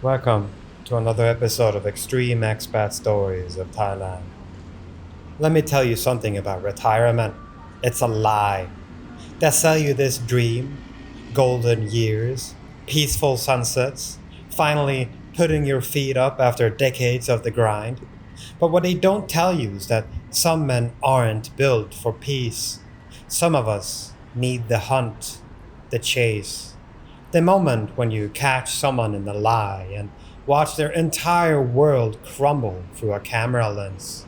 Welcome to another episode of Extreme Expat Stories of Thailand. Let me tell you something about retirement. It's a lie. They sell you this dream, golden years, peaceful sunsets, finally putting your feet up after decades of the grind. But what they don't tell you is that some men aren't built for peace. Some of us need the hunt, the chase, the moment when you catch someone in the lie and watch their entire world crumble through a camera lens.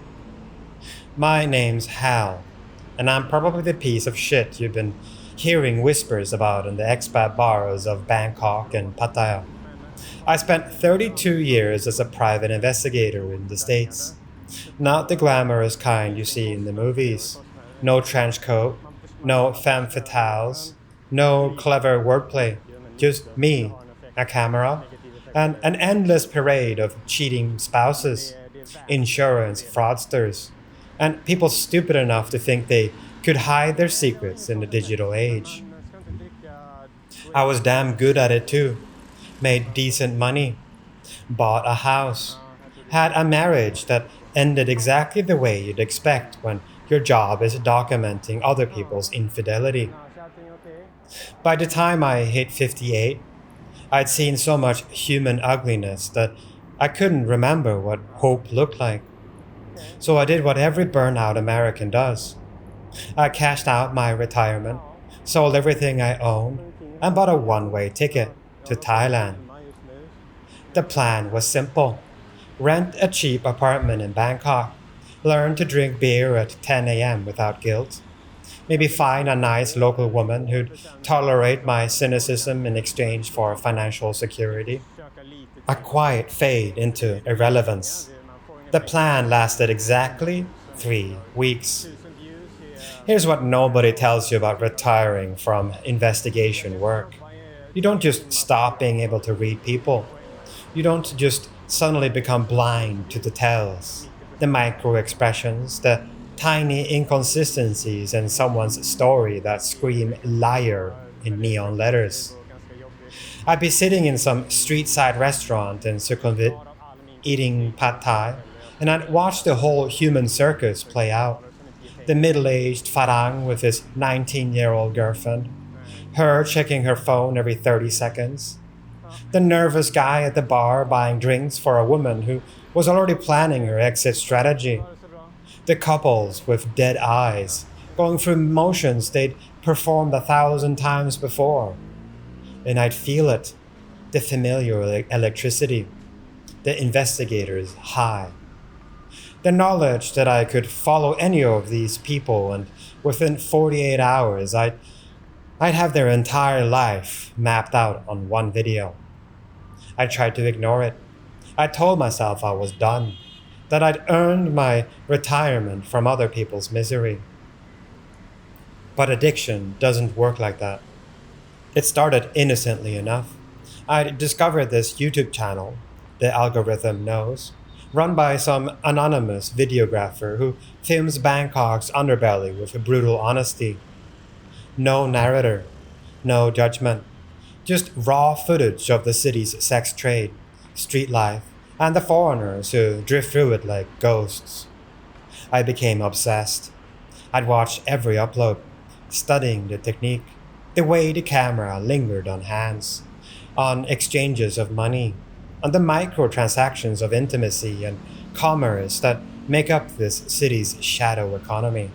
My name's Hal, and I'm probably the piece of shit you've been hearing whispers about in the expat bars of Bangkok and Pattaya. I spent 32 years as a private investigator in the States. Not the glamorous kind you see in the movies. No trench coat, no femme fatales, no clever wordplay. Just me, a camera, and an endless parade of cheating spouses, insurance fraudsters, and people stupid enough to think they could hide their secrets in the digital age. I was damn good at it too. Made decent money, bought a house, had a marriage that ended exactly the way you'd expect when your job is documenting other people's infidelity. By the time I hit 58, I'd seen so much human ugliness that I couldn't remember what hope looked like. So I did what every burnout American does. I cashed out my retirement, sold everything I owned, and bought a one-way ticket to Thailand. The plan was simple: rent a cheap apartment in Bangkok, learn to drink beer at 10 a.m. without guilt, maybe find a nice local woman who'd tolerate my cynicism in exchange for financial security. A quiet fade into irrelevance. The plan lasted exactly 3 weeks. Here's what nobody tells you about retiring from investigation work. You don't just stop being able to read people. You don't just suddenly become blind to the tells, the micro expressions, the tiny inconsistencies in someone's story that scream liar in neon letters. I'd be sitting in some street side restaurant in Sukhumvit, eating pad thai, and I'd watch the whole human circus play out. The middle aged Farang with his 19-year-old girlfriend, her checking her phone every 30 seconds, the nervous guy at the bar buying drinks for a woman who was already planning her exit strategy, the couples with dead eyes, going through motions they'd performed 1,000 times before. And I'd feel it, the familiar electricity, the investigator's high. The knowledge that I could follow any of these people and within 48 hours I'd have their entire life mapped out on one video. I tried to ignore it. I told myself I was done, that I'd earned my retirement from other people's misery. But addiction doesn't work like that. It started innocently enough. I discovered this YouTube channel, the algorithm knows, run by some anonymous videographer who films Bangkok's underbelly with brutal honesty. No narrator, no judgment, just raw footage of the city's sex trade, street life, and the foreigners who drift through it like ghosts. I became obsessed. I'd watch every upload, studying the technique, the way the camera lingered on hands, on exchanges of money, on the microtransactions of intimacy and commerce that make up this city's shadow economy.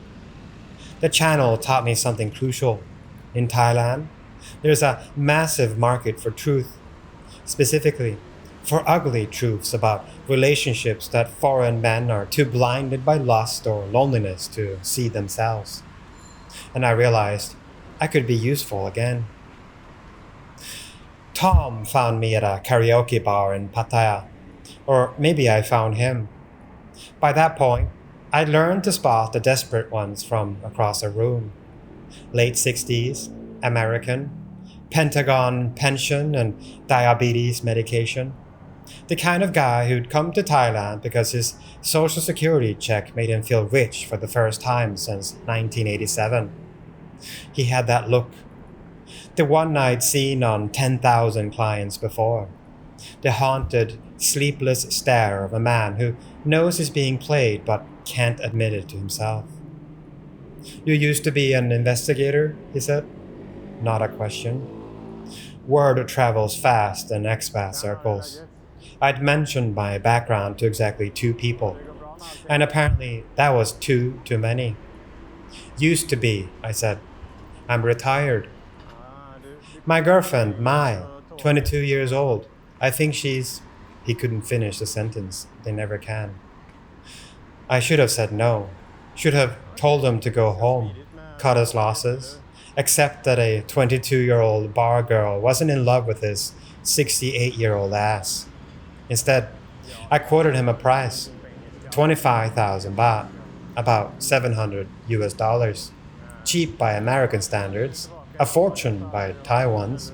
The channel taught me something crucial. In Thailand, there's a massive market for truth, specifically for ugly truths about relationships that foreign men are too blinded by lust or loneliness to see themselves. And I realized I could be useful again. Tom found me at a karaoke bar in Pattaya, or maybe I found him. By that point, I'd learned to spot the desperate ones from across a room. Late 60s, American, Pentagon pension and diabetes medication. The kind of guy who'd come to Thailand because his social security check made him feel rich for the first time since 1987. He had that look, the one I'd seen on 10,000 clients before. The haunted, sleepless stare of a man who knows he's being played but can't admit it to himself. You used to be an investigator, he said. Not a question. Word travels fast in expat circles. I'd mentioned my background to exactly two people, and apparently that was two too many. Used to be, I said. I'm retired. My girlfriend, Mai, 22 years old. I think she's. He couldn't finish the sentence. They never can. I should have said no. Should have told him to go home, cut his losses, accept that a 22-year-old bar girl wasn't in love with his 68-year-old ass. Instead, I quoted him a price, 25,000 baht, about 700 US dollars. Cheap by American standards, a fortune by Thai ones.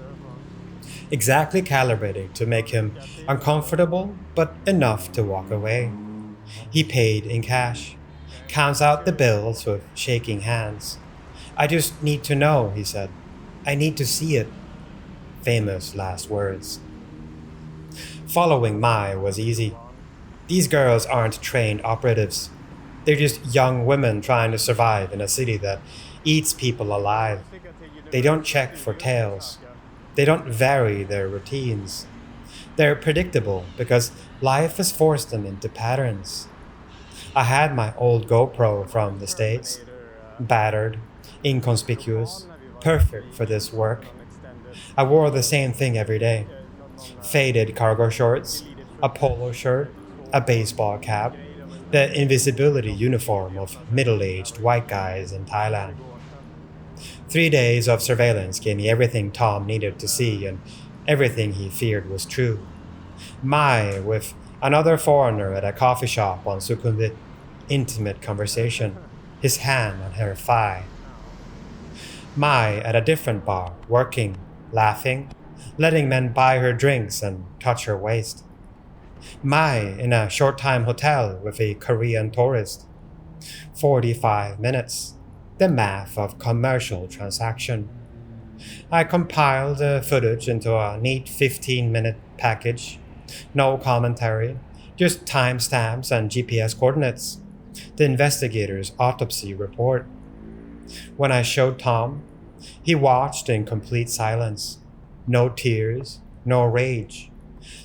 Exactly calibrated to make him uncomfortable, but enough to walk away. He paid in cash, counts out the bills with shaking hands. I just need to know, he said. I need to see it. Famous last words. Following Mai was easy. These girls aren't trained operatives. They're just young women trying to survive in a city that eats people alive. They don't check for tails. They don't vary their routines. They're predictable because life has forced them into patterns. I had my old GoPro from the States, battered, inconspicuous, perfect for this work. I wore the same thing every day. Faded cargo shorts, a polo shirt, a baseball cap, the invisibility uniform of middle-aged white guys in Thailand. 3 days of surveillance gave me everything Tom needed to see and everything he feared was true. Mai with another foreigner at a coffee shop on Sukhumvit, intimate conversation, his hand on her thigh. Mai at a different bar, working, laughing, letting men buy her drinks and touch her waist. Mai in a short-time hotel with a Korean tourist. 45 minutes. The math of commercial transaction. I compiled the footage into a neat 15-minute package. No commentary, just timestamps and GPS coordinates. The investigator's autopsy report. When I showed Tom, he watched in complete silence. No tears, no rage.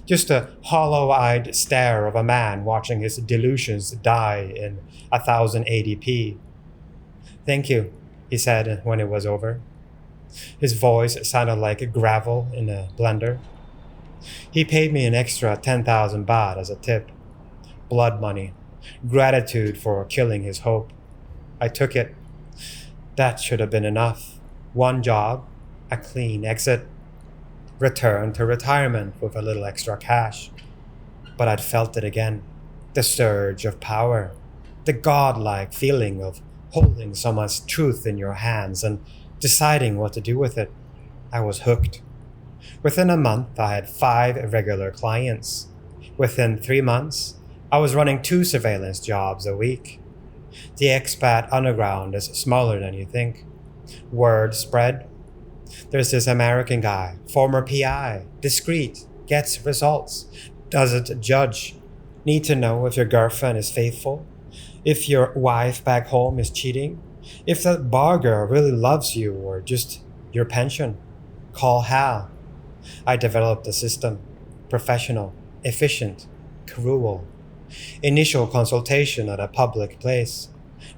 Just a hollow-eyed stare of a man watching his delusions die in 1080p. Thank you, he said when it was over. His voice sounded like gravel in a blender. He paid me an extra 10,000 baht as a tip. Blood money. Gratitude for killing his hope. I took it. That should have been enough. One job, a clean exit. Return to retirement with a little extra cash. But I'd felt it again. The surge of power. The godlike feeling of holding someone's truth in your hands and deciding what to do with it. I was hooked. Within a month, I had 5 regular clients. Within 3 months, I was running 2 surveillance jobs a week. The expat underground is smaller than you think. Word spread. There's this American guy, former PI, discreet, gets results, doesn't judge. Need to know if your girlfriend is faithful, if your wife back home is cheating, if that bar girl really loves you or just your pension. Call Hal. I developed a system. Professional, efficient, cruel. Initial consultation at a public place.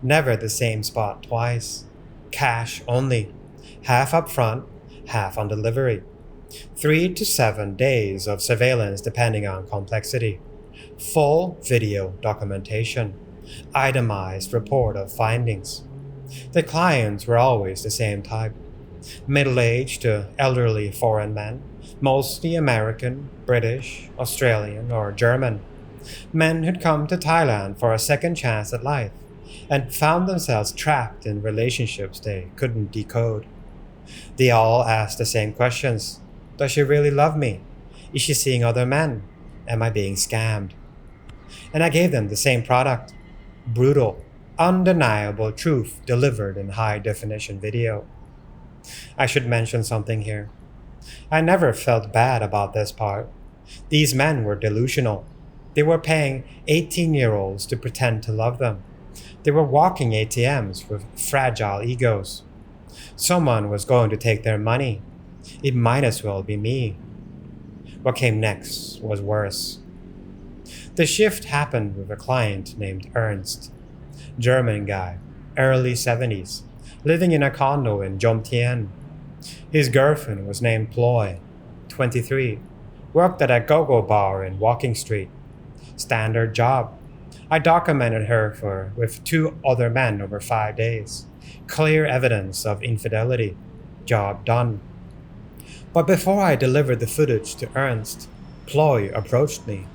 Never the same spot twice. Cash only. Half up front, half on delivery. 3 to 7 days of surveillance depending on complexity. Full video documentation. Itemized report of findings. The clients were always the same type. Middle-aged to elderly foreign men, mostly American, British, Australian, or German. Men who'd come to Thailand for a second chance at life and found themselves trapped in relationships they couldn't decode. They all asked the same questions. Does she really love me? Is she seeing other men? Am I being scammed? And I gave them the same product. Brutal, undeniable truth delivered in high-definition video. I should mention something here. I never felt bad about this part. These men were delusional. They were paying 18-year-olds to pretend to love them. They were walking ATMs with fragile egos. Someone was going to take their money. It might as well be me. What came next was worse. The shift happened with a client named Ernst, German guy, early 70s, living in a condo in Jomtien. His girlfriend was named Ploy, 23, worked at a go-go bar in Walking Street. Standard job. I documented her with 2 other men over 5 days. Clear evidence of infidelity. Job done. But before I delivered the footage to Ernst, Ploy approached me.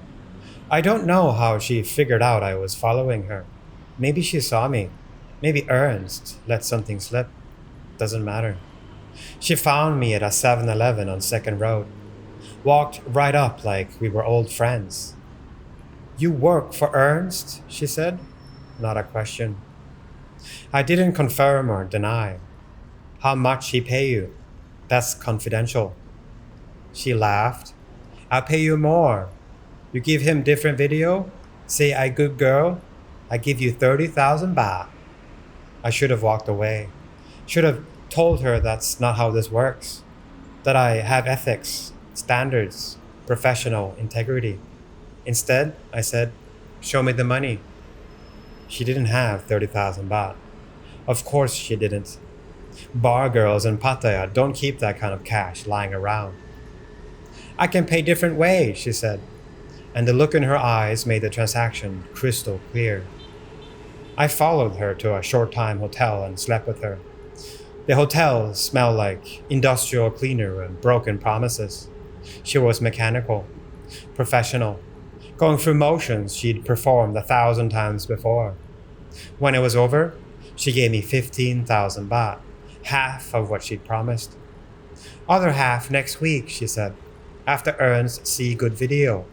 I don't know how she figured out I was following her. Maybe she saw me. Maybe Ernst let something slip. Doesn't matter. She found me at a 7-Eleven on 2nd Road. Walked right up like we were old friends. You work for Ernst? She said. Not a question. I didn't confirm or deny. How much he pay you? That's confidential. She laughed. I'll pay you more. You give him different video? Say I good girl? I give you 30,000 baht. I should have walked away. Should have told her that's not how this works. That I have ethics, standards, professional integrity. Instead, I said, show me the money. She didn't have 30,000 baht. Of course she didn't. Bar girls in Pattaya don't keep that kind of cash lying around. I can pay different ways, she said, and the look in her eyes made the transaction crystal clear. I followed her to a short-time hotel and slept with her. The hotel smelled like industrial cleaner and broken promises. She was mechanical, professional, going through motions she'd performed 1,000 times before. When it was over, she gave me 15,000 baht, half of what she'd promised. Other half next week, she said, after Ernst see good video.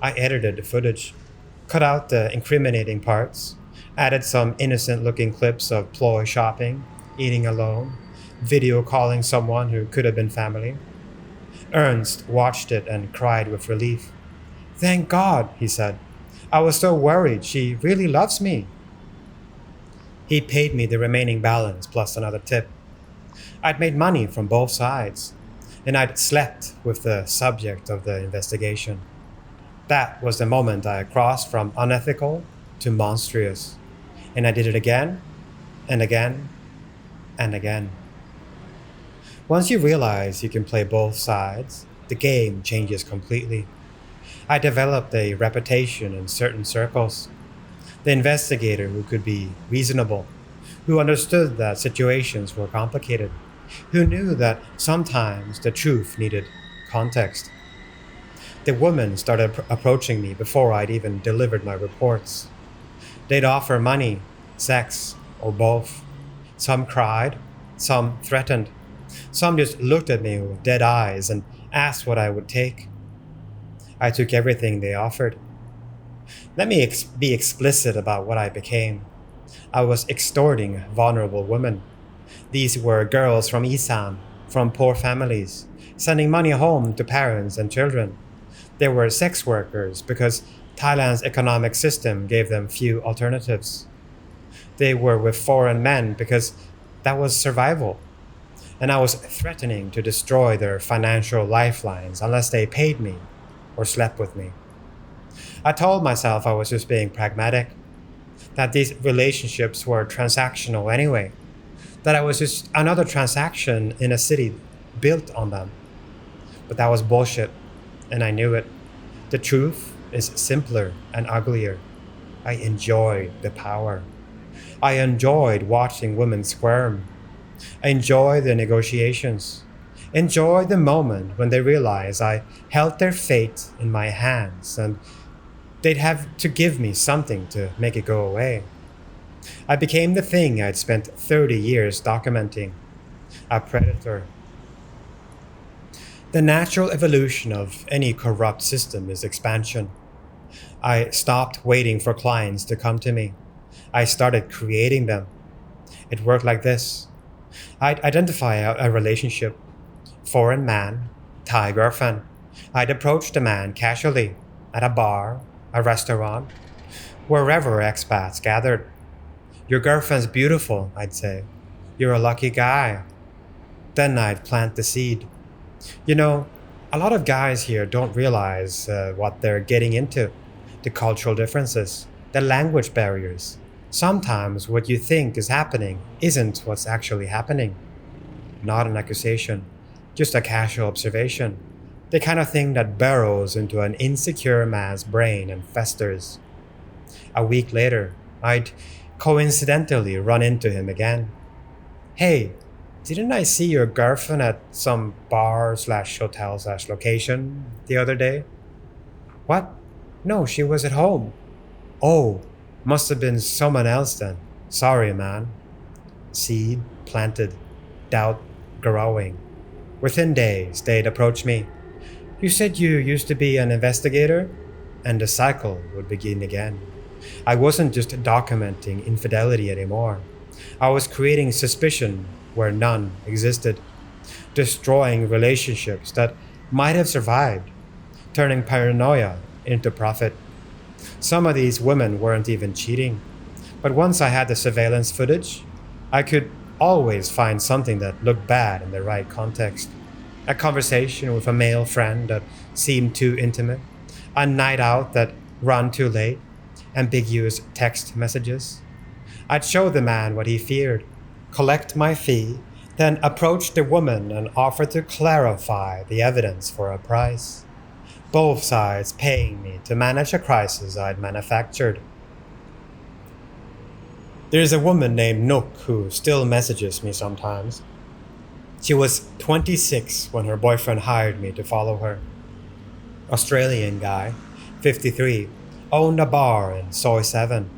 I edited the footage, cut out the incriminating parts, added some innocent-looking clips of Ploy shopping, eating alone, video calling someone who could have been family. Ernst watched it and cried with relief. Thank God, he said. I was so worried. She really loves me. He paid me the remaining balance plus another tip. I'd made money from both sides, and I'd slept with the subject of the investigation. That was the moment I crossed from unethical to monstrous, and I did it again and again and again. Once you realize you can play both sides, the game changes completely. I developed a reputation in certain circles. The investigator who could be reasonable, who understood that situations were complicated, who knew that sometimes the truth needed context. The women started approaching me before I'd even delivered my reports. They'd offer money, sex, or both. Some cried, some threatened. Some just looked at me with dead eyes and asked what I would take. I took everything they offered. Let me be explicit about what I became. I was extorting vulnerable women. These were girls from Isan, from poor families, sending money home to parents and children. They were sex workers because Thailand's economic system gave them few alternatives. They were with foreign men because that was survival. And I was threatening to destroy their financial lifelines unless they paid me or slept with me. I told myself I was just being pragmatic, that these relationships were transactional anyway, that I was just another transaction in a city built on them. But that was bullshit, and I knew it. The truth is simpler and uglier. I enjoyed the power. I enjoyed watching women squirm. I enjoyed the negotiations. Enjoyed the moment when they realized I held their fate in my hands and they'd have to give me something to make it go away. I became the thing I'd spent 30 years documenting, a predator. The natural evolution of any corrupt system is expansion. I stopped waiting for clients to come to me. I started creating them. It worked like this. I'd identify a relationship, foreign man, Thai girlfriend. I'd approach the man casually at a bar, a restaurant, wherever expats gathered. Your girlfriend's beautiful, I'd say. You're a lucky guy. Then I'd plant the seed. You know, a lot of guys here don't realize what they're getting into, the cultural differences, the language barriers. Sometimes what you think is happening isn't what's actually happening. Not an accusation, just a casual observation. The kind of thing that burrows into an insecure man's brain and festers. A week later, I'd coincidentally run into him again. Hey, didn't I see your girlfriend at some bar slash hotel slash location the other day? What? No, she was at home. Oh, must have been someone else then. Sorry, man. Seed planted, doubt growing. Within days, they'd approach me. You said you used to be an investigator? And the cycle would begin again. I wasn't just documenting infidelity anymore. I was creating suspicion where none existed, destroying relationships that might have survived, turning paranoia into profit. Some of these women weren't even cheating, but once I had the surveillance footage, I could always find something that looked bad in the right context. A conversation with a male friend that seemed too intimate, a night out that ran too late, ambiguous text messages. I'd show the man what he feared, collect my fee, then approach the woman and offer to clarify the evidence for a price. Both sides paying me to manage a crisis I'd manufactured. There's a woman named Nook who still messages me sometimes. She was 26 when her boyfriend hired me to follow her. Australian guy, 53, owned a bar in Soy 7.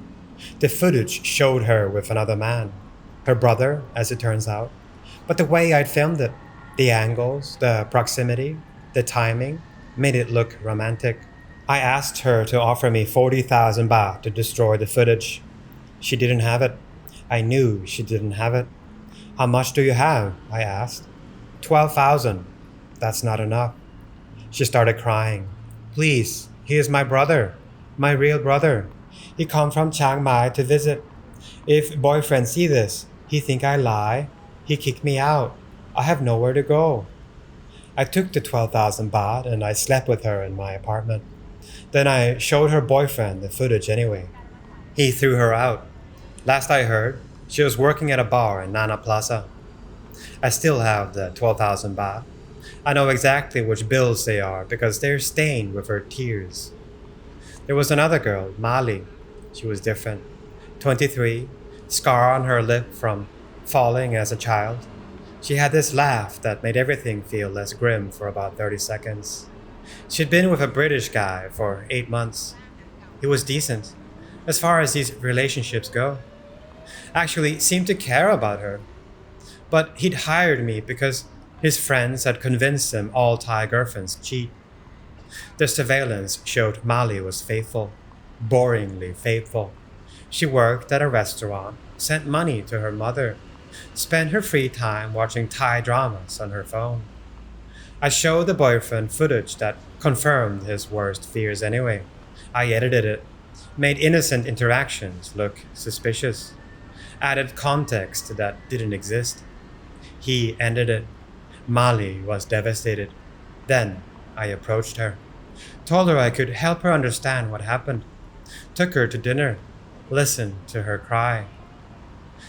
The footage showed her with another man, her brother, as it turns out. But the way I'd filmed it, the angles, the proximity, the timing, made it look romantic. I asked her to offer me 40,000 baht to destroy the footage. She didn't have it. I knew she didn't have it. How much do you have? I asked. 12,000. That's not enough. She started crying. Please, he is my brother. My real brother. He come from Chiang Mai to visit. If boyfriend see this, he think I lie. He kick me out. I have nowhere to go. I took the 12,000 baht and I slept with her in my apartment. Then I showed her boyfriend the footage anyway. He threw her out. Last I heard, she was working at a bar in Nana Plaza. I still have the 12,000 baht. I know exactly which bills they are because they're stained with her tears. There was another girl, Mali. She was different. 23, scar on her lip from falling as a child. She had this laugh that made everything feel less grim for about 30 seconds. She'd been with a British guy for 8 months. He was decent, as far as these relationships go. Actually seemed to care about her. But he'd hired me because his friends had convinced him all Thai girlfriends cheat. The surveillance showed Mali was faithful, boringly faithful. She worked at a restaurant, sent money to her mother, spent her free time watching Thai dramas on her phone. I showed the boyfriend footage that confirmed his worst fears anyway. I edited it, made innocent interactions look suspicious, added context that didn't exist. He ended it. Mali was devastated. Then I approached her, told her I could help her understand what happened, took her to dinner, listened to her cry,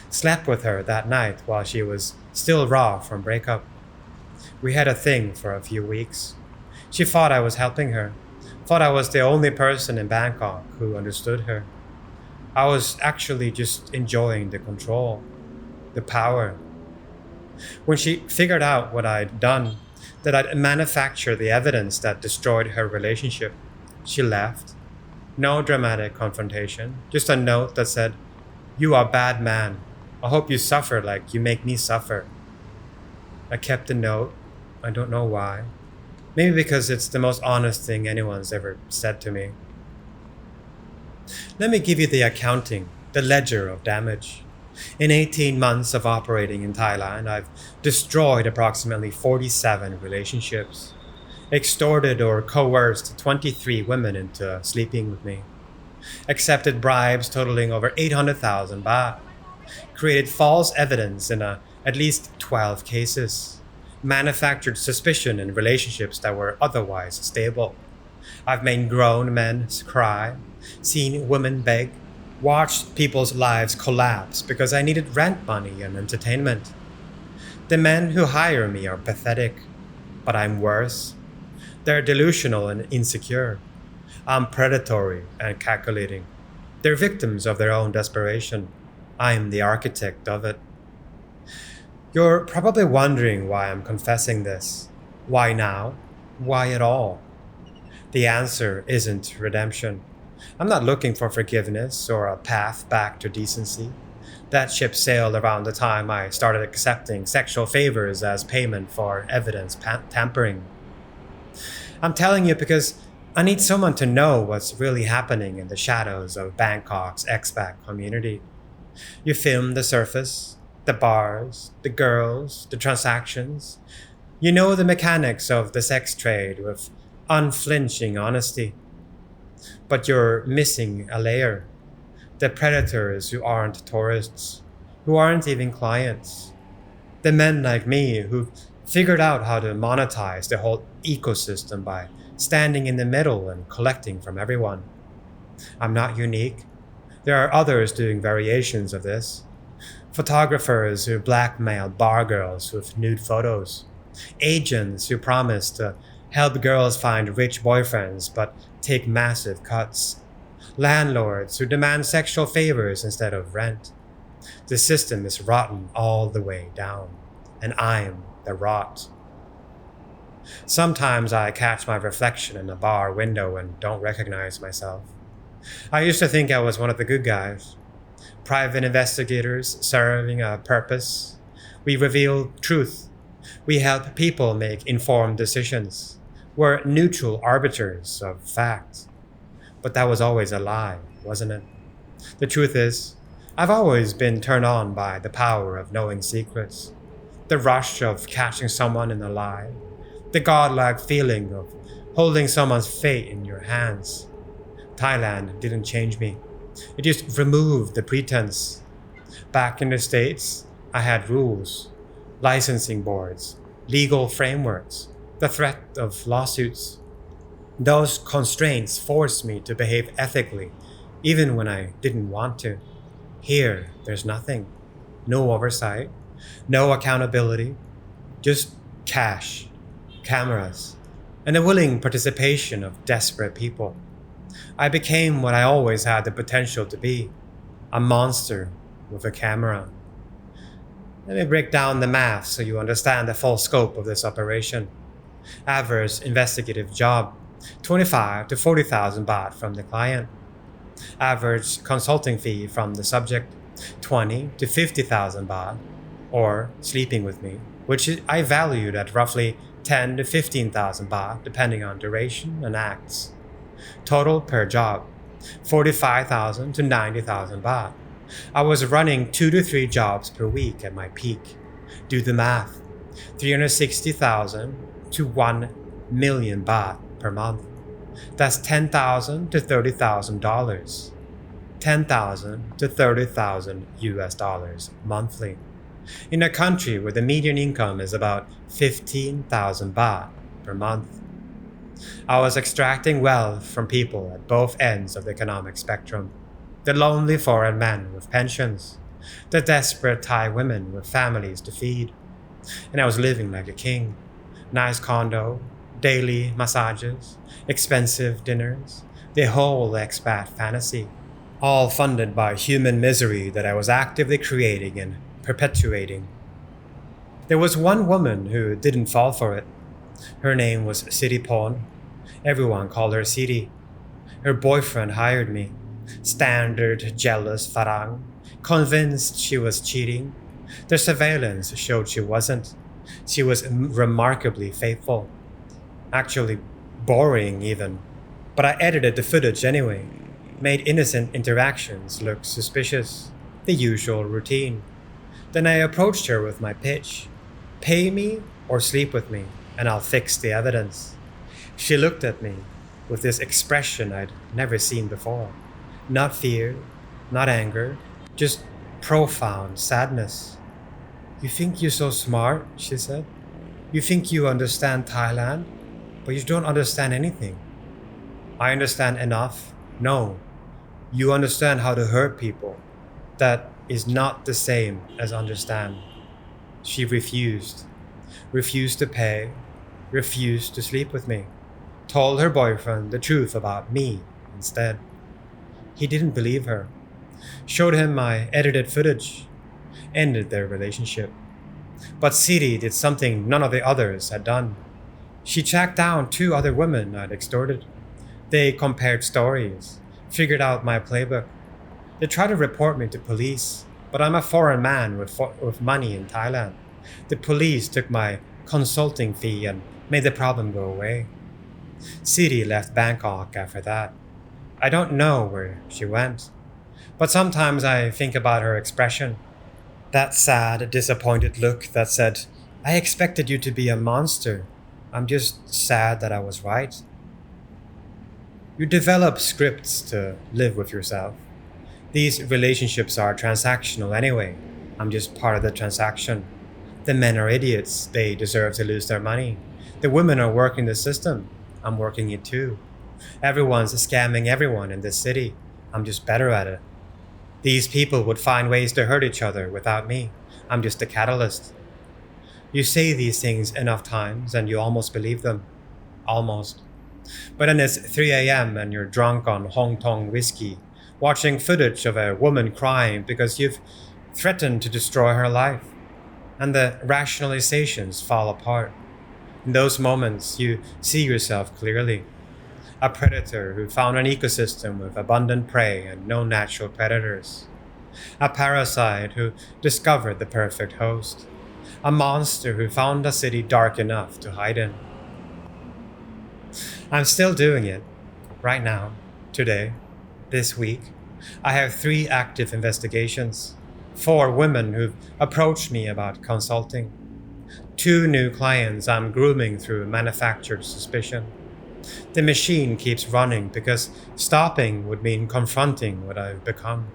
slept with her that night while she was still raw from breakup. We had a thing for a few weeks. She thought I was helping her, thought I was the only person in Bangkok who understood her. I was actually just enjoying the control, the power. When she figured out what I'd done, that I'd manufactured the evidence that destroyed her relationship, she left. No dramatic confrontation, just a note that said, "You are a bad man. I hope you suffer like you make me suffer." I kept the note. I don't know why. Maybe because it's the most honest thing anyone's ever said to me. Let me give you the accounting, the ledger of damage. In 18 months of operating in Thailand, I've destroyed approximately 47 relationships. extorted or coerced 23 women into sleeping with me, accepted bribes totaling over 800,000 baht, created false evidence in at least 12 cases, manufactured suspicion in relationships that were otherwise stable. I've made grown men cry, seen women beg, watched people's lives collapse because I needed rent money and entertainment. The men who hire me are pathetic, but I'm worse. They're delusional and insecure. I'm predatory and calculating. They're victims of their own desperation. I'm the architect of it. You're probably wondering why I'm confessing this. Why now? Why at all? The answer isn't redemption. I'm not looking for forgiveness or a path back to decency. That ship sailed around the time I started accepting sexual favors as payment for evidence tampering. I'm telling you because I need someone to know what's really happening in the shadows of Bangkok's expat community. You film the surface, the bars, the girls, the transactions. You know the mechanics of the sex trade with unflinching honesty. But you're missing a layer. The predators who aren't tourists, who aren't even clients. The men like me who've figured out how to monetize the whole ecosystem by standing in the middle and collecting from everyone. I'm not unique. There are others doing variations of this. Photographers who blackmail bar girls with nude photos. Agents who promise to help girls find rich boyfriends but take massive cuts. Landlords who demand sexual favors instead of rent. The system is rotten all the way down, and I'm the rot. Sometimes I catch my reflection in a bar window and don't recognize myself. I used to think I was one of the good guys. Private investigators serving a purpose. We reveal truth. We help people make informed decisions. We're neutral arbiters of fact. But that was always a lie, wasn't it? The truth is, I've always been turned on by the power of knowing secrets. The rush of catching someone in a lie. The godlike feeling of holding someone's fate in your hands. Thailand didn't change me. It just removed the pretense. Back in the States, I had rules, licensing boards, legal frameworks, the threat of lawsuits. Those constraints forced me to behave ethically, even when I didn't want to. Here, there's nothing. No oversight, no accountability, just cash, cameras, and the willing participation of desperate people. I became what I always had the potential to be, a monster with a camera. Let me break down the math so you understand the full scope of this operation. Average investigative job, 25 to 40,000 baht from the client. Average consulting fee from the subject, 20 to 50,000 baht, or sleeping with me, which I valued at roughly 10 to 15,000 baht depending on duration and acts. Total per job, 45,000 to 90,000 baht. I was running 2 to 3 jobs per week at my peak. Do the math, 360,000 to 1 million baht per month. That's $10,000 to $30,000. 10,000 to 30,000 US dollars monthly. In a country where the median income is about 15,000 baht per month. I was extracting wealth from people at both ends of the economic spectrum. The lonely foreign men with pensions, the desperate Thai women with families to feed. And I was living like a king. Nice condo, daily massages, expensive dinners, the whole expat fantasy. All funded by human misery that I was actively creating and perpetuating. There was one woman who didn't fall for it. Her name was Siripon. Everyone called her Siri. Her boyfriend hired me. Standard, jealous Farang. Convinced she was cheating. The surveillance showed she wasn't. She was remarkably faithful. Actually, boring even. But I edited the footage anyway. Made innocent interactions look suspicious. The usual routine. Then I approached her with my pitch. Pay me or sleep with me, and I'll fix the evidence. She looked at me with this expression I'd never seen before. Not fear, not anger, just profound sadness. You think you're so smart, she said. You think you understand Thailand, but you don't understand anything. I understand enough. No, you understand how to hurt people. That is not the same as understand. She refused to pay, refused to sleep with me, told her boyfriend the truth about me instead. He didn't believe her, showed him my edited footage, ended their relationship. But Siri did something none of the others had done. She tracked down two other women I'd extorted. They compared stories, figured out my playbook. They tried to report me to police, but I'm a foreign man with money in Thailand. The police took my consulting fee and made the problem go away. Siri left Bangkok after that. I don't know where she went, but sometimes I think about her expression. That sad, disappointed look that said, I expected you to be a monster. I'm just sad that I was right. You develop scripts to live with yourself. These relationships are transactional anyway. I'm just part of the transaction. The men are idiots. They deserve to lose their money. The women are working the system. I'm working it too. Everyone's scamming everyone in this city. I'm just better at it. These people would find ways to hurt each other without me. I'm just a catalyst. You say these things enough times and you almost believe them. Almost. But then it's 3 a.m. and you're drunk on Hong Kong whiskey, watching footage of a woman crying because you've threatened to destroy her life. And the rationalizations fall apart. In those moments, you see yourself clearly. A predator who found an ecosystem with abundant prey and no natural predators. A parasite who discovered the perfect host. A monster who found a city dark enough to hide in. I'm still doing it. Right now. Today. This week. I have 3 active investigations. 4 women who've approached me about consulting. 2 new clients I'm grooming through manufactured suspicion. The machine keeps running because stopping would mean confronting what I've become.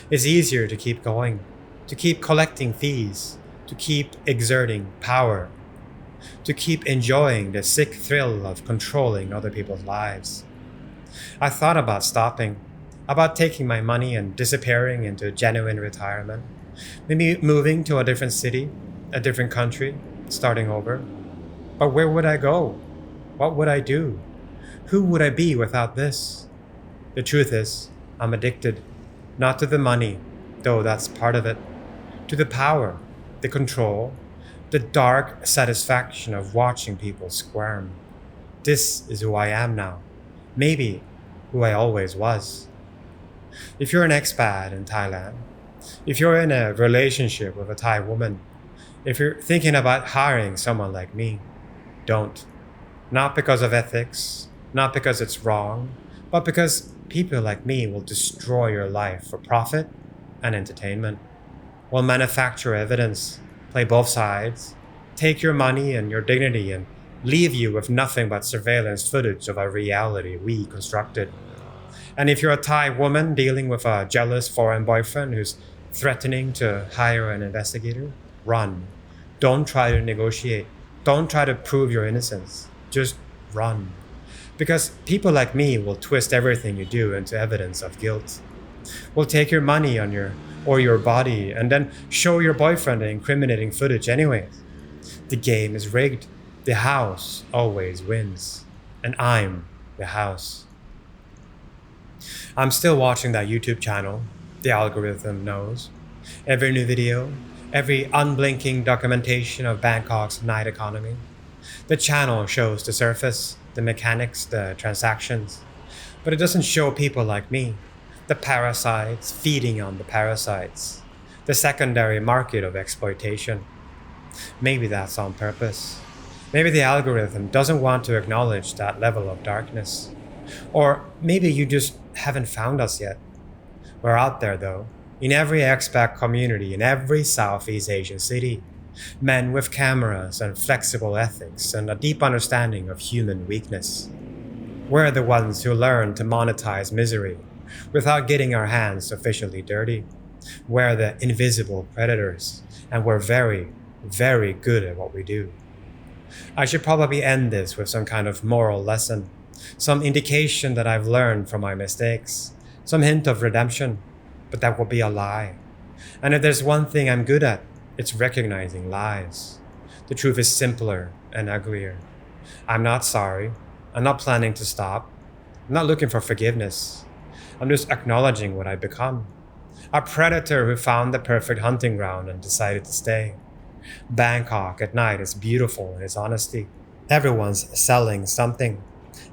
It's easier to keep going, to keep collecting fees, to keep exerting power, to keep enjoying the sick thrill of controlling other people's lives. I thought about stopping, about taking my money and disappearing into genuine retirement, maybe moving to a different city, a different country, starting over. But where would I go? What would I do? Who would I be without this? The truth is, I'm addicted, not to the money, though that's part of it, to the power, the control, the dark satisfaction of watching people squirm. This is who I am now. Maybe who I always was. If you're an expat in Thailand, if you're in a relationship with a Thai woman, if you're thinking about hiring someone like me, don't. Not because of ethics, not because it's wrong, but because people like me will destroy your life for profit and entertainment. Will manufacture evidence, play both sides, take your money and your dignity and leave you with nothing but surveillance footage of a reality we constructed. And if you're a Thai woman dealing with a jealous foreign boyfriend who's threatening to hire an investigator, run. Don't try to negotiate. Don't try to prove your innocence. Just run. Because people like me will twist everything you do into evidence of guilt. Will take your money or your body and then show your boyfriend the incriminating footage anyway. The game is rigged. The house always wins. And I'm the house. I'm still watching that YouTube channel. The algorithm knows. Every new video, every unblinking documentation of Bangkok's night economy. The channel shows the surface, the mechanics, the transactions. But it doesn't show people like me, the parasites feeding on the parasites, the secondary market of exploitation. Maybe that's on purpose. Maybe the algorithm doesn't want to acknowledge that level of darkness. Or maybe you just haven't found us yet. We're out there though, in every expat community, in every Southeast Asian city. Men with cameras and flexible ethics and a deep understanding of human weakness. We're the ones who learn to monetize misery without getting our hands sufficiently dirty. We're the invisible predators, and we're very, very good at what we do. I should probably end this with some kind of moral lesson, some indication that I've learned from my mistakes, some hint of redemption, but that will be a lie. And if there's one thing I'm good at, it's recognizing lies. The truth is simpler and uglier. I'm not sorry. I'm not planning to stop. I'm not looking for forgiveness. I'm just acknowledging what I've become. A predator who found the perfect hunting ground and decided to stay. Bangkok at night is beautiful in its honesty. Everyone's selling something.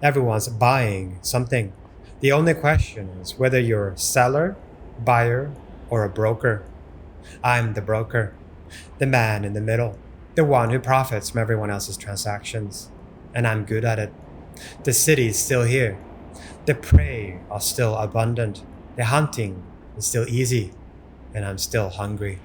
Everyone's buying something. The only question is whether you're a seller, buyer, or a broker. I'm the broker, the man in the middle, the one who profits from everyone else's transactions. And I'm good at it. The city's still here. The prey are still abundant. The hunting is still easy. And I'm still hungry.